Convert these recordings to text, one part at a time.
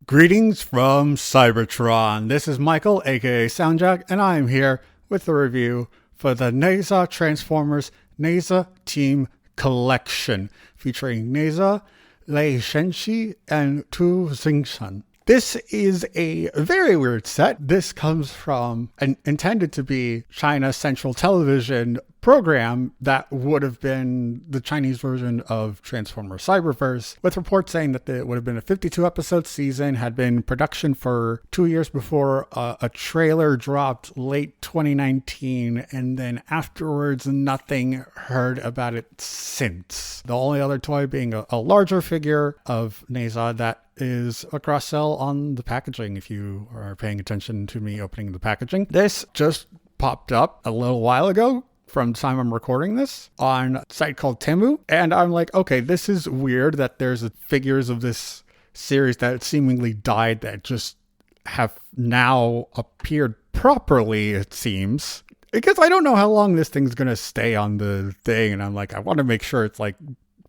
Greetings from Cybertron. This is Michael, aka SoundJack, and I am here with the review for the Nezha Transformers Nezha Team Collection, featuring Nezha, Lai Zenchi, and Two Zingsen. This is a very weird set. This comes from an intended to be China Central Television program that would have been the Chinese version of Transformers Cyberverse, with reports saying that it would have been a 52-episode season, had been in production for 2 years before a trailer dropped late 2019, and then afterwards nothing heard about it since. The only other toy being a larger figure of Nezha that is a cross-sell on the packaging, if you are paying attention to me opening the packaging. This just popped up a little while ago from the time I'm recording this on a site called Temu, and I'm like, okay, this is weird that there's figures of this series that seemingly died that just have now appeared properly, it seems. Because I don't know how long this thing's gonna stay on the thing, and I'm like, I want to make sure it's like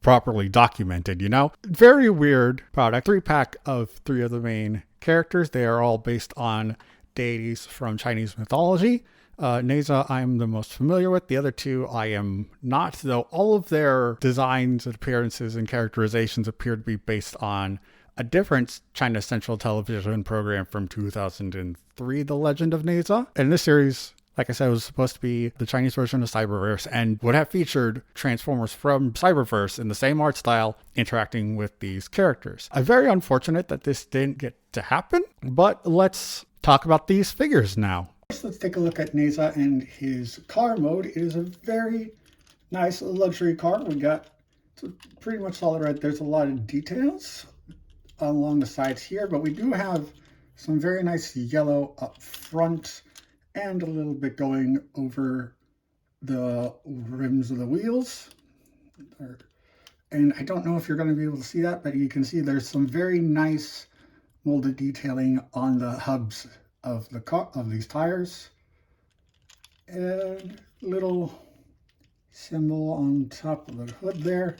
properly documented, you know? Very weird product. 3-pack of 3 of the main characters. They are all based on deities from Chinese mythology. Nezha I'm the most familiar with. The other 2 I am not, though all of their designs and appearances and characterizations appear to be based on a different China Central Television program from 2003, The Legend of Nezha. And this series, like I said, was supposed to be the Chinese version of Cyberverse and would have featured Transformers from Cyberverse in the same art style interacting with these characters. I'm very unfortunate that this didn't get to happen, but let's talk about these figures now. First, let's take a look at Nezha and his car mode. It is a very nice luxury car. We got pretty much solid red. There's a lot of details along the sides here, but we do have some very nice yellow up front and a little bit going over the rims of the wheels. And I don't know if you're going to be able to see that, but you can see there's some very nice molded detailing on the hubs of the car, of these tires, and little symbol on top of the hood there.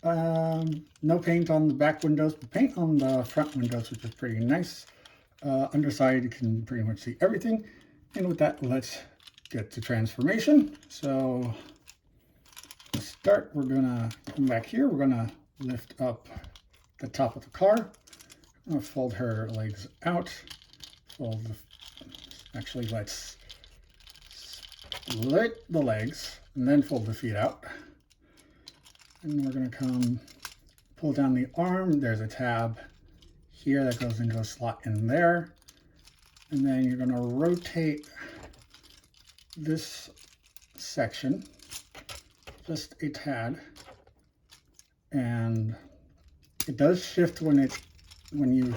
No paint on the back windows, but paint on the front windows, which is pretty nice. Underside you can pretty much see everything. And with that, let's get to transformation. So to start, we're gonna come back here. We're gonna lift up the top of the car. I'm gonna fold her legs out. Actually, let's split the legs and then fold the feet out. And we're going to come pull down the arm. There's a tab here that goes into a slot in there. And then you're going to rotate this section just a tad. And it does shift when you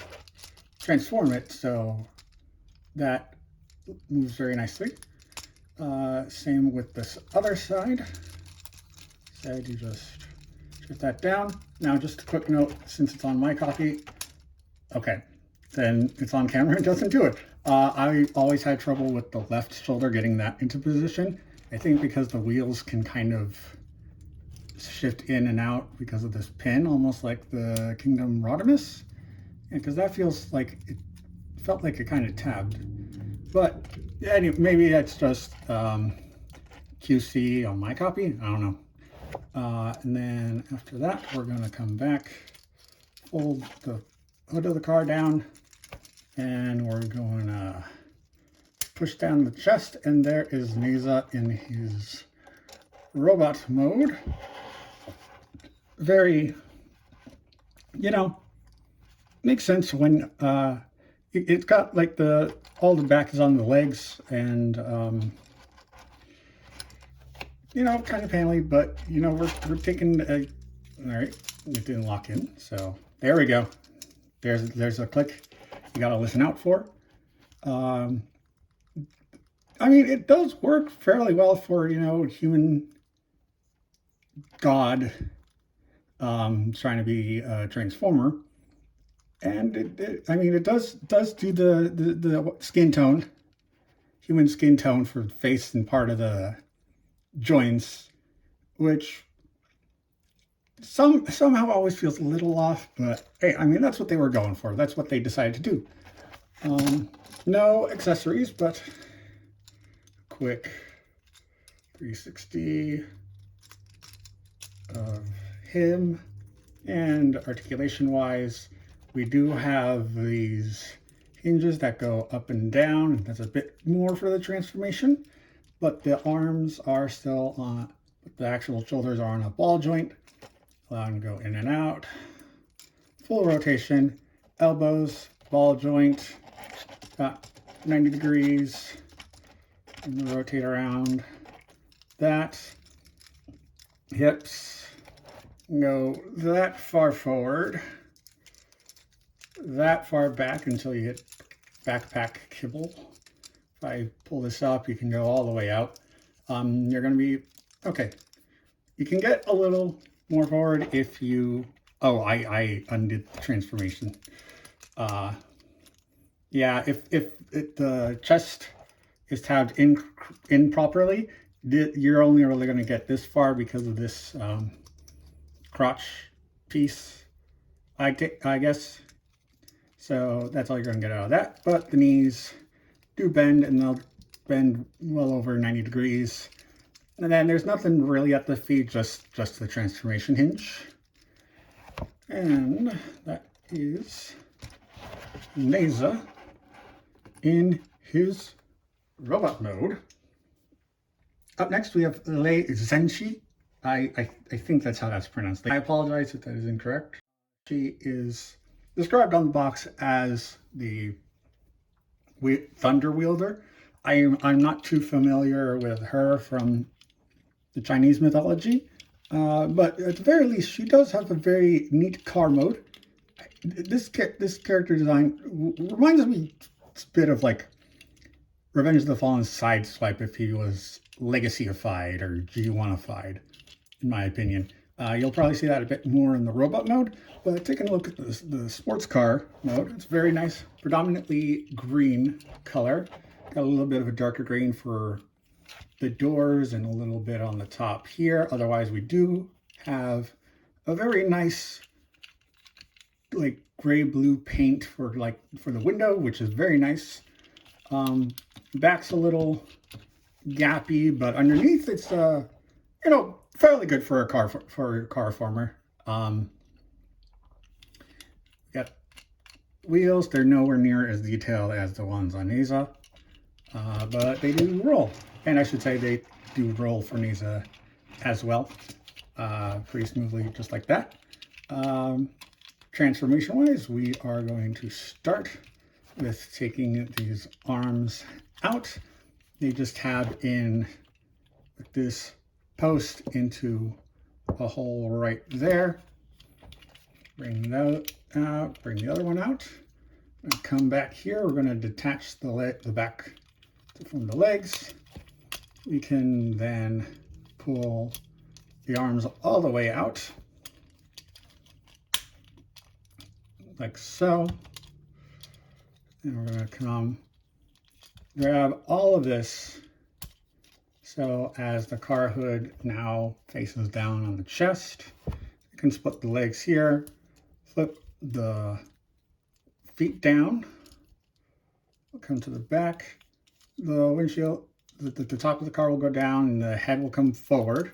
transform it, so that moves very nicely. Same with this other side. So you just shift that down. Now, just a quick note, since it's on my copy, okay, then it's on camera and doesn't do it. I always had trouble with the left shoulder getting that into position. I think because the wheels can kind of shift in and out because of this pin, almost like the Kingdom Rodimus. Because that feels like it felt like it kind of tabbed. But anyway, maybe that's just QC on my copy. I don't know. And then after that, we're going to come back, fold the hood of the car down, and we're going to push down the chest. And there is Nezha in his robot mode. Very, you know, makes sense when it's got like all the back is on the legs, and you know, kind of panely, but you know, we're taking all right, it didn't lock in, so there we go. There's a click you got to listen out for. I mean, it does work fairly well for, you know, human god trying to be a transformer. And I mean, it does do the skin tone, human skin tone for the face and part of the joints, which somehow always feels a little off, but hey, I mean, that's what they were going for. That's what they decided to do. No accessories, but quick 360 of him. And articulation-wise, we do have these hinges that go up and down. That's a bit more for the transformation, but the arms are still on, the actual shoulders are on a ball joint. Allow them to go in and out. Full rotation, elbows, ball joint, about 90 degrees. And rotate around that. Hips go that far forward, that far back until you hit backpack kibble. If I pull this up, you can go all the way out. You're going to be, okay, you can get a little more forward if you, oh, I undid the transformation. Yeah, if the chest is tabbed in properly, you're only really going to get this far because of this crotch piece, I guess. So that's all you're going to get out of that. But the knees do bend, and they'll bend well over 90 degrees. And then there's nothing really at the feet, just the transformation hinge. And that is Nezha in his robot mode. Up next, we have Lai Zenchi. I think that's how that's pronounced. I apologize if that is incorrect. She is described on the box as the Thunder Wielder. I'm not too familiar with her from the Chinese mythology, but at the very least, she does have a very neat car mode. This character design reminds me a bit of like Revenge of the Fallen Sideswipe if he was Legacy-ified or G1-ified, in my opinion. You'll probably see that a bit more in the robot mode, but taking a look at the sports car mode, it's very nice, predominantly green color. Got a little bit of a darker green for the doors and a little bit on the top here. Otherwise, we do have a very nice like gray-blue paint for the window, which is very nice. Back's a little gappy, but underneath it's you know, fairly good for a car former. Got wheels. They're nowhere near as detailed as the ones on Nezha, but they do roll, and I should say they do roll for Nezha as well, pretty smoothly, just like that. Transformation wise, we are going to start with taking these arms out. They just tab in with this post into a hole right there. Bring that out, bring the other one out. And come back here. We're going to detach the back from the legs. We can then pull the arms all the way out, like so. And we're going to come grab all of this, so as the car hood now faces down on the chest, you can split the legs here, flip the feet down, we'll come to the back, the windshield, the top of the car will go down and the head will come forward.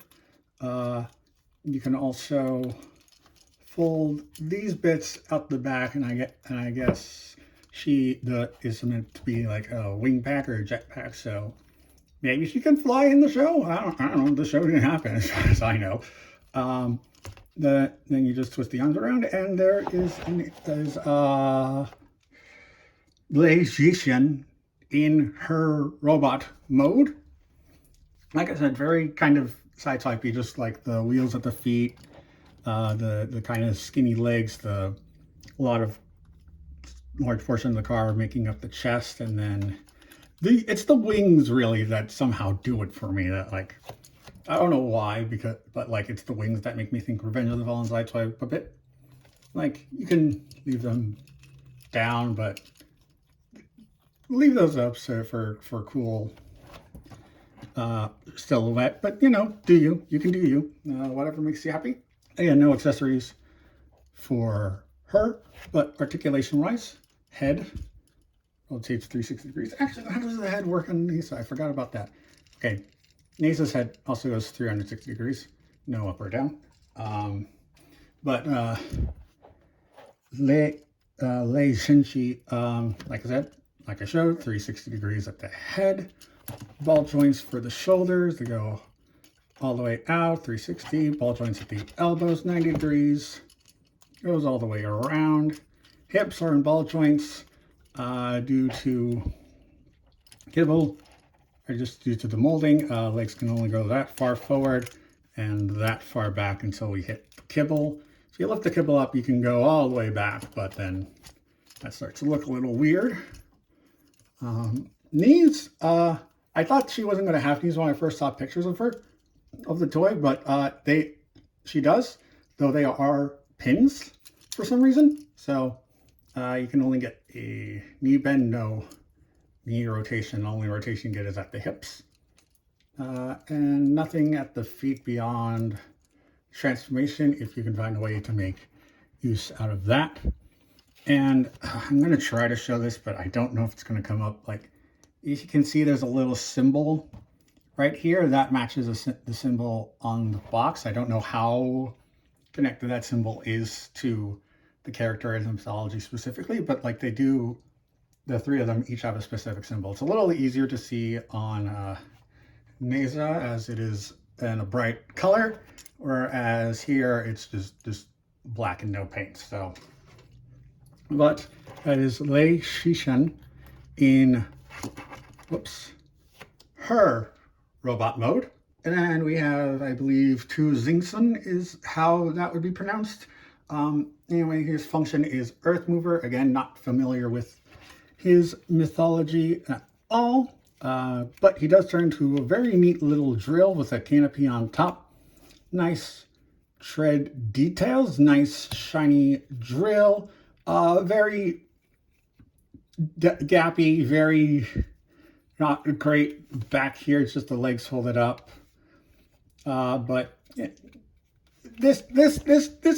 You can also fold these bits out the back, and I guess she is meant to be like a wing pack or a jet pack, so maybe she can fly in the show. I don't know. The show didn't happen as far as I know. Then you just twist the arms around, and there's Leizhenzi in her robot mode. Like I said, very kind of sideswipey, just like the wheels at the feet, the kind of skinny legs, a large portion of the car making up the chest, and then it's the wings really that somehow do it for me. That, like, I don't know why, but like it's the wings that make me think Revenge of the Fallen Sideswipe a bit. Like, you can leave them down, but leave those up for cool silhouette. But you know, you can do you. Whatever makes you happy. Again, no accessories for her, but articulation-wise, head rotates 360 degrees. Actually, how does the head work on Nezha? I forgot about that. Okay, Nezha's head also goes 360 degrees, no up or down. But Lai Zenchi, like I said, like I showed, 360 degrees at the head. Ball joints for the shoulders, they go all the way out, 360. Ball joints at the elbows, 90 degrees. Goes all the way around. Hips are in ball joints due to kibble, or just due to the molding. Legs can only go that far forward and that far back until we hit the kibble. If you lift the kibble up, you can go all the way back, but then that starts to look a little weird. Knees, I thought she wasn't going to have knees when I first saw pictures of her, of the toy, but she does, though they are pins for some reason. So you can only get a knee bend, no knee rotation. The only rotation you get is at the hips. And nothing at the feet beyond transformation, if you can find a way to make use out of that. And I'm going to try to show this, but I don't know if it's going to come up. Like, you can see there's a little symbol right here that matches the symbol on the box. I don't know how connected that symbol is to the character in mythology specifically, but like they do, the three of them each have a specific symbol. It's a little easier to see on Nezha as it is in a bright color, whereas here it's just black and no paint. So, but that is Lai Zenchi in, her robot mode. And then we have, I believe, Two Zingsen is how that would be pronounced. Anyway, his function is Earth Mover. Again, not familiar with his mythology at all, but he does turn into a very neat little drill with a canopy on top. Nice tread details, nice shiny drill, very gappy, very not great back here. It's just the legs folded up. But this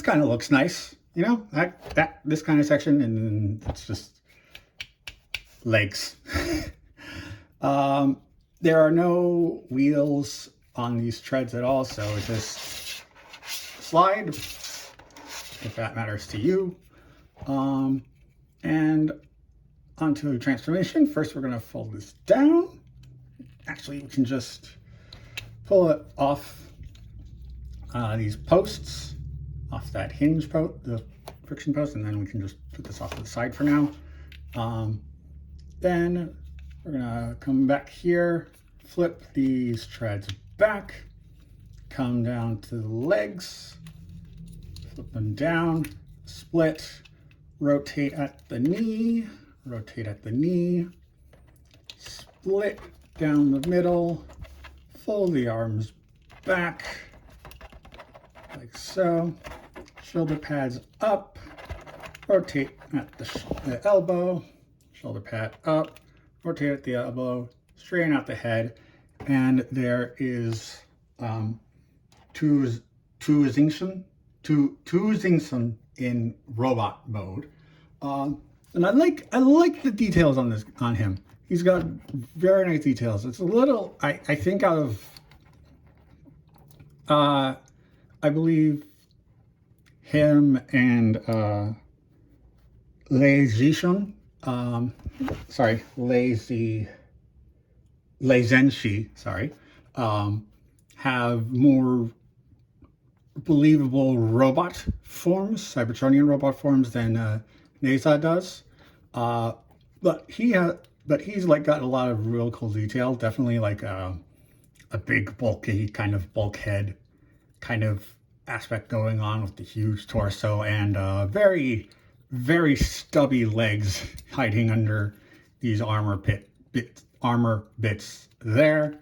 kind of looks nice, you know, this kind of section, and then it's just legs. There are no wheels on these treads at all, so it just slide, if that matters to you. And onto transformation. First, we're going to fold this down. Actually, we can just pull it off these posts, off that hinge post, the friction post, and then we can just put this off to the side for now. Then we're gonna come back here, flip these treads back, come down to the legs, flip them down, split, rotate at the knee, split down the middle, fold the arms back, like so, shoulder pads up, rotate at the elbow, shoulder pad up, rotate at the elbow, straighten out the head, and there is Two Zingsen in robot mode. And I like the details on him. He's got very nice details. It's a little, I think out of I believe him and Leizhenzi, Leizhenzi, have more believable robot forms, Cybertronian robot forms than Nezha does. But he's like got a lot of real cool detail. Definitely like a big bulky kind of bulkhead kind of aspect going on with the huge torso and very, very stubby legs hiding under these armor bits there.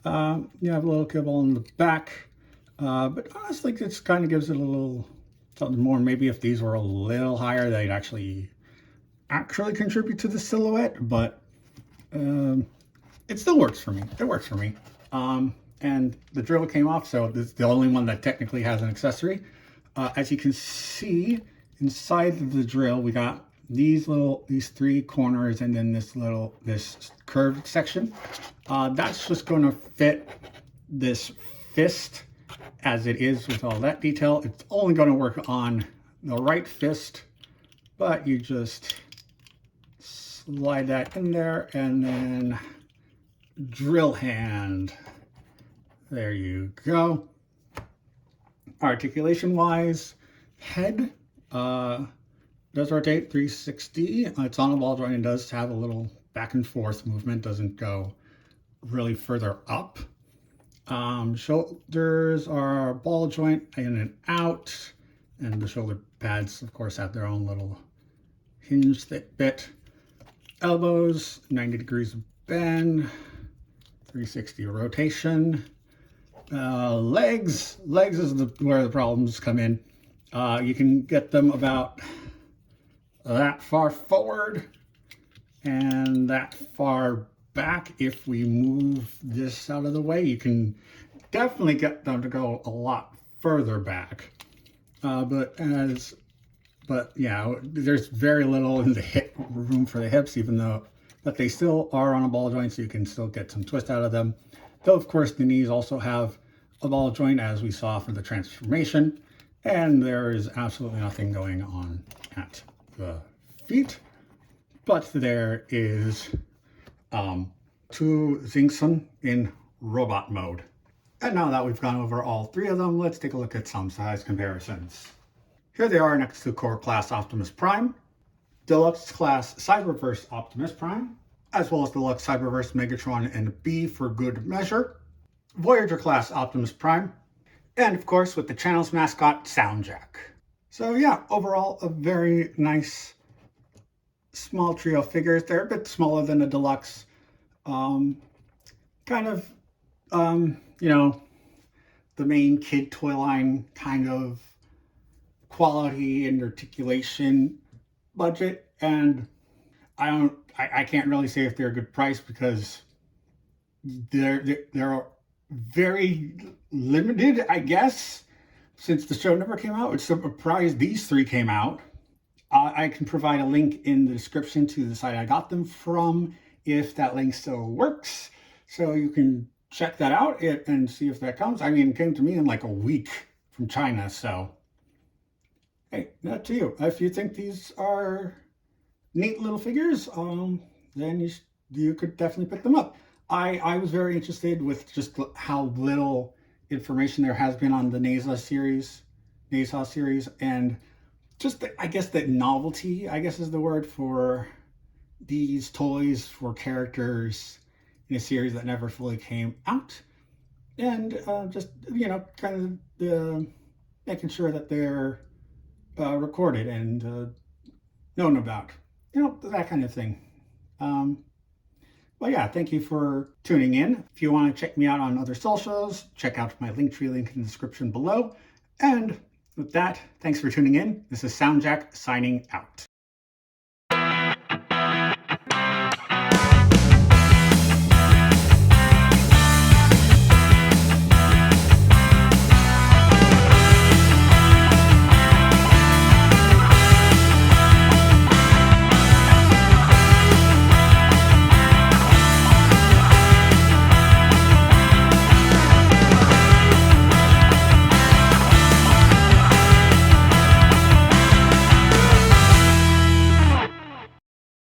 You have a little kibble in the back, but honestly, this kind of gives it a little something more. Maybe if these were a little higher, they'd actually contribute to the silhouette, but it still works for me. It works for me. And the drill came off, so this is the only one that technically has an accessory. As you can see, inside the drill, we got these three corners and then this curved section. That's just going to fit this fist as it is with all that detail. It's only going to work on the right fist, but you just slide that in there and then drill hand. There you go. Articulation wise, head does rotate 360. It's on a ball joint and does have a little back and forth movement, doesn't go really further up. Shoulders are ball joint in and out, and the shoulder pads of course have their own little hinge bit. Elbows 90 degrees bend, 360 rotation. Legs is where the problems come in. You can get them about that far forward and that far back. If we move this out of the way, you can definitely get them to go a lot further back. But yeah, there's very little in the hip room for the hips, but they still are on a ball joint, so you can still get some twist out of them. Though, of course, the knees also have a ball joint, as we saw for the transformation, and there is absolutely nothing going on at the feet. But there is Two Zingsen in robot mode. And now that we've gone over all three of them, let's take a look at some size comparisons. Here they are next to Core Class Optimus Prime, Deluxe Class Cyberverse Optimus Prime, as well as Deluxe Cyberverse Megatron and B for good measure, Voyager Class Optimus Prime, and of course with the channel's mascot, SoundJack. So yeah, overall a very nice small trio of figures. They're a bit smaller than a Deluxe. The main kid toy line kind of quality and articulation budget, and I can't really say if they're a good price because they're very limited, I guess, since the show never came out. It's surprised these three came out. I can provide a link in the description to the site I got them from if that link still works, so you can check that out and see if that comes. I mean, it came to me in like a week from China, so hey, not to you. If you think these are neat little figures, then you could definitely pick them up. I was very interested with just how little information there has been on the Nezha series, and just I guess that novelty, I guess is the word for these toys for characters in a series that never fully came out, and just kind of making sure that they're recorded and known about, that kind of thing. Well, yeah, thank you for tuning in. If you want to check me out on other socials, check out my Linktree link in the description below. And with that, thanks for tuning in. This is SoundJack signing out.